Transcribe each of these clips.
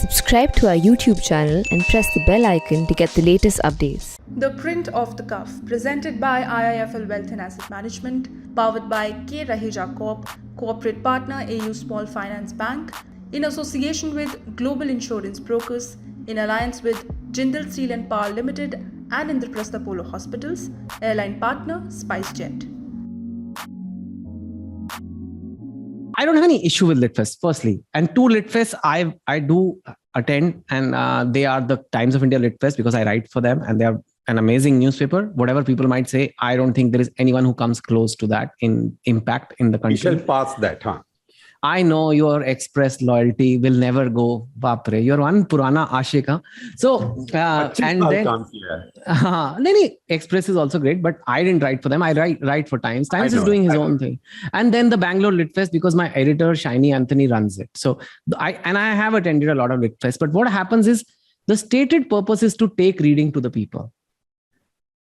Subscribe to our YouTube channel and press the bell icon to get the latest updates. The Print off the Cuff, presented by IIFL Wealth and Asset Management, powered by K. Raheja Corp, corporate partner AU Small Finance Bank, in association with Global Insurance Brokers, in alliance with Jindal Steel and Power Limited and Indraprastha Polo Hospitals, airline partner SpiceJet. I don't have any issue with LitFest, firstly. And two LitFests I do attend, and they are the Times of India LitFest because I write for them and they are an amazing newspaper. Whatever people might say, I don't think there is anyone who comes close to that in impact in the country. We shall pass that, huh? I know your express loyalty will never go. Bapre, you're one Purana Ashik. Huh? So, and then Express is also great, but I didn't write for them. I write for Times. Times is doing his own thing. And then the Bangalore LitFest, because my editor, Shiny Anthony, runs it. So, I have attended a lot of LitFest, but what happens is the stated purpose is to take reading to the people.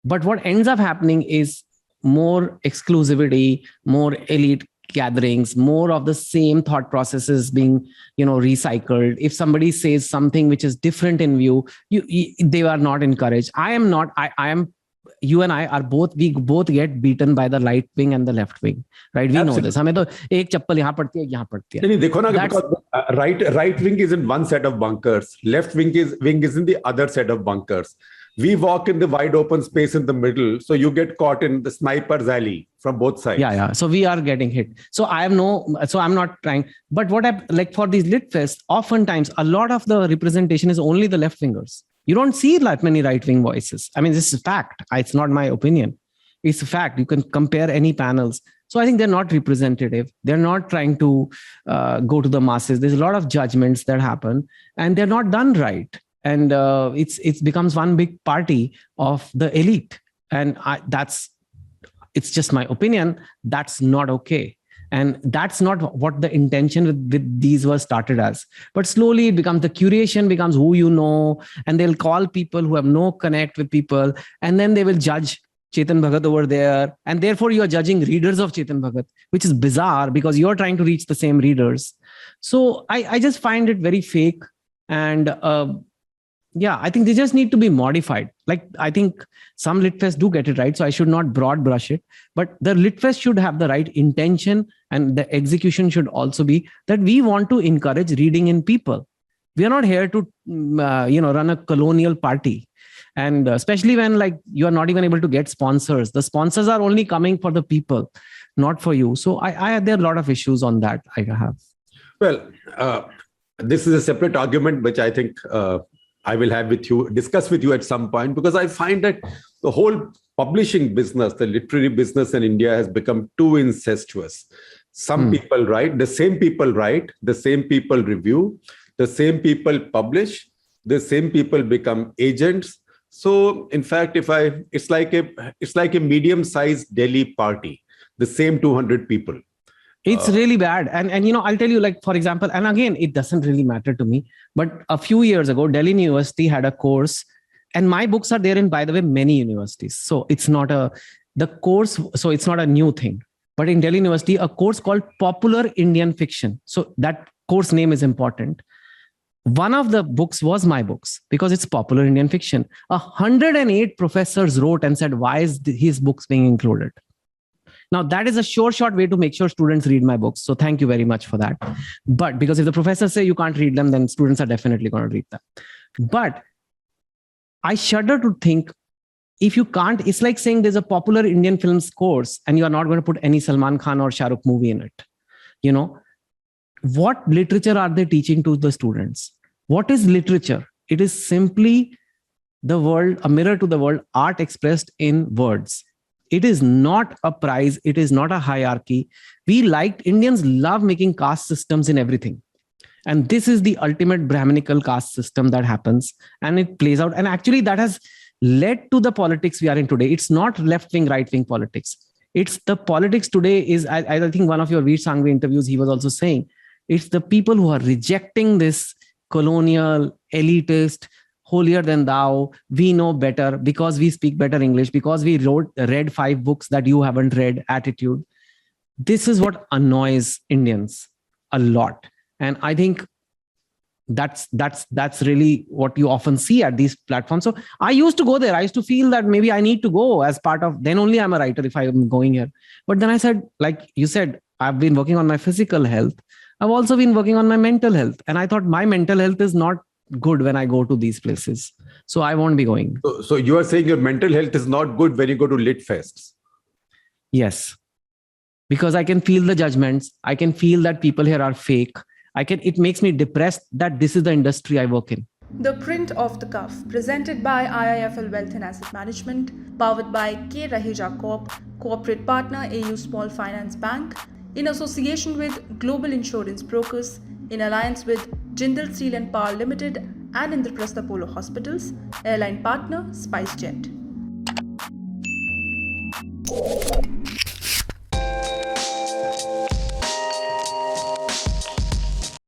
But what ends up happening is more exclusivity, more elite gatherings, more of the same thought processes being, recycled. If somebody says something which is different in view, they are not encouraged. I am not. I am. You and I are both. We both get beaten by the right wing and the left wing, right? We know this. हमें तो एक चप्पल यहाँ पड़ती है, यहाँ पड़ती है. नहीं देखो ना, because right wing is in one set of bunkers, left wing is in the other set of bunkers. We walk in the wide open space in the middle, so you get caught in the sniper's alley from both sides. Yeah. So we are getting hit. So I'm not trying. But what I like for these LitFests, oftentimes a lot of the representation is only the left wingers. You don't see that many right wing voices. I mean, this is fact. It's not my opinion. It's a fact. You can compare any panels. So I think they're not representative. They're not trying to go to the masses. There's a lot of judgments that happen, and they're not done right. And it becomes one big party of the elite. And it's just my opinion. That's not okay. And that's not what the intention with these was started as. But slowly it becomes, the curation becomes who you know, and they'll call people who have no connect with people. And then they will judge Chetan Bhagat over there. And therefore you're judging readers of Chetan Bhagat, which is bizarre because you're trying to reach the same readers. So I just find it very fake. And I think they just need to be modified. Like, I think some LitFests do get it right, so I should not broad brush it. But the LitFest should have the right intention, and the execution should also be that we want to encourage reading in people. We are not here to, run a colonial party. And especially when you are not even able to get sponsors. The sponsors are only coming for the people, not for you. So there are a lot of issues on that I have. Well, this is a separate argument, which I think I will discuss with you at some point, because I find that the whole publishing business, the literary business in India has become too incestuous. Some people write, the same people write, the same people review, the same people publish, the same people become agents. So in fact, it's like a medium-sized Delhi party, the same 200 people. It's really bad. And I'll tell you, for example, and again, it doesn't really matter to me, but a few years ago, Delhi University had a course, and my books are there in, by the way, many universities. So it's not a new thing. But in Delhi University, a course called Popular Indian Fiction. So that course name is important. One of the books was my books because it's popular Indian fiction. 108 professors wrote and said, why is his books being included? Now, that is a short way to make sure students read my books. So thank you very much for that. But because if the professors say you can't read them, then students are definitely going to read them. But I shudder to think, if you can't, it's like saying there's a popular Indian films course and you are not going to put any Salman Khan or Shah Rukh movie in it. What literature are they teaching to the students? What is literature? It is simply the world, a mirror to the world, art expressed in words. It is not a prize. It is not a hierarchy. Indians love making caste systems in everything. And this is the ultimate Brahminical caste system that happens, and it plays out. And actually that has led to the politics we are in today. It's not left-wing, right-wing politics. It's the politics today is, I think one of your Veer Sangvi interviews, he was also saying, it's the people who are rejecting this colonial, elitist, holier than thou, we know better because we speak better English, because we read 5 books that you haven't read attitude. This is what annoys Indians a lot. And I think that's really what you often see at these platforms. So I used to go there. I used to feel that maybe I need to go as part of, then only I'm a writer if I'm going here. But then I said, like you said, I've been working on my physical health. I've also been working on my mental health. And I thought my mental health is not good when I go to these places. So I won't be going. So you are saying your mental health is not good when you go to lit fests? Yes. Because I can feel the judgments. I can feel that people here are fake. It makes me depressed that this is the industry I work in. The Print off the Cuff, presented by IIFL Wealth and Asset Management, powered by K. Raheja Corp, corporate partner AU Small Finance Bank, in association with Global Insurance Brokers, in alliance with Jindal Steel and Power Limited and Indraprastha Apollo Hospitals, airline partner SpiceJet.